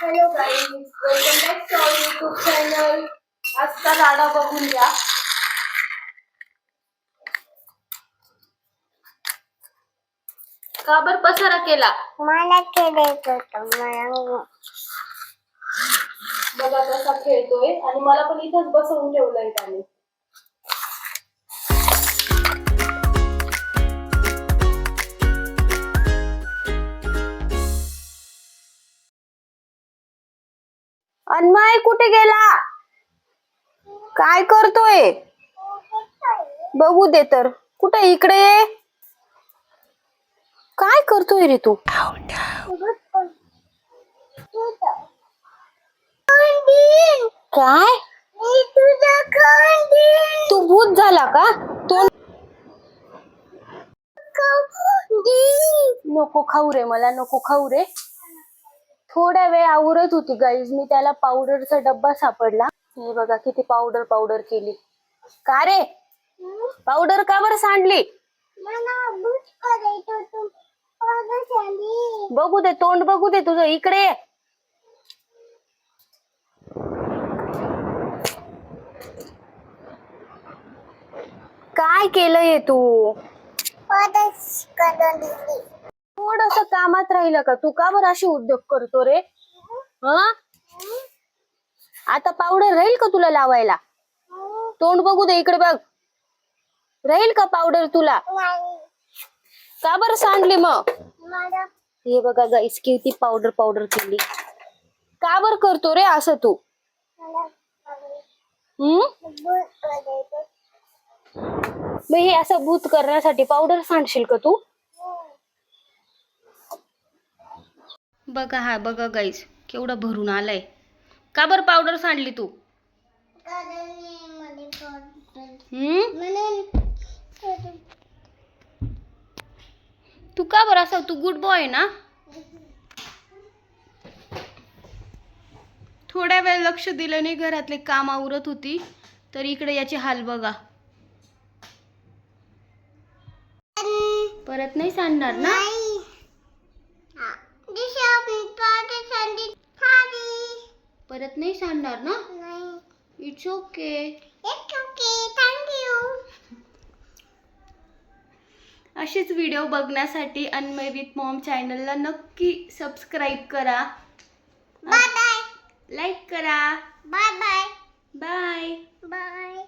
Hello guys, welcome back to our YouTube channel. आजचा राडा बघून घ्या. का बर पसारा केला? मला खेळायचं होतं. मला बघा कसा खेळतोय आणि मला पण इथंच बसवून ठेवलंय त्याने. अन्मय कुठे गेला? काय करतोय? बघू दे तर. कुठे इकडे ये. काय करतोय रे तू? काय? तू भूत झाला का? नको खाऊ रे, मला नको खाऊ रे. थोड्या वेळ आवरत होती गाईज मी, त्याला पावडरचा डब्बा सापडला. हे बघा किती पावडर केली. का रे पावडर का बरं सांडली? बघू दे तोंड, बघू दे तुझं. इकडे काय केलंय तू? थोडस कामात राहिलं का तू? का बरं अशी उद्योग करतो रे? आता पावडर राहील का तुला लावायला? तोंड बघू दे, इकडे बघ. राहील का पावडर तुला? का बरं सांडली मग? हे बघा गाईस किती पावडर केली. का बरं करतो रे असं तू? मग हे असं भूत करण्यासाठी पावडर सांडशील का तू? बघा हा बघा गाईस केवढा भरून आलाय. का बरं पावडर सांडली तू? तू का बरं असं? तू गुड बॉय ना? थोड्या वेळ लक्ष दिलं नाही, घरातले काम आवरत होती तर इकडे याचे हाल बघा. परत नाही सांडणार ना? परत नाही सांडणार ना? It's okay. असेच व्हिडिओ बघण्यासाठी अन्मय विथ मॉम चॅनलला नक्की सबस्क्राईब करा. लाईक करा. बाय.